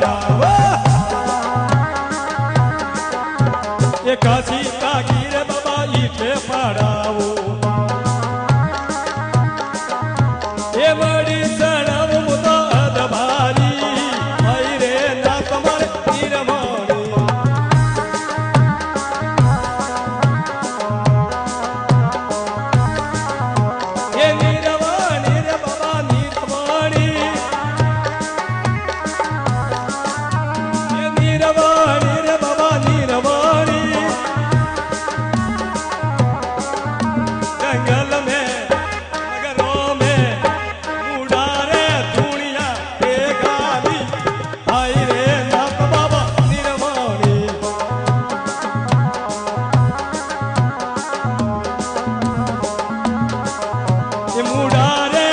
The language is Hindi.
पाड़ावो ये काशी का गिर बाबा ईटे पाड़ावो ये बड़ी सड़व मुदा अदभारी आई रे ना तुम्हारे तीर मारे ये नीरवाणी रे बाबा नीरवाणी ये नीरवाणी रे बाबा नीरवाणी जंगल में नगरों में उड़ारे दुनिया के गाली आई रे नाथ बाबा नीरवाणी ये मुड़ारे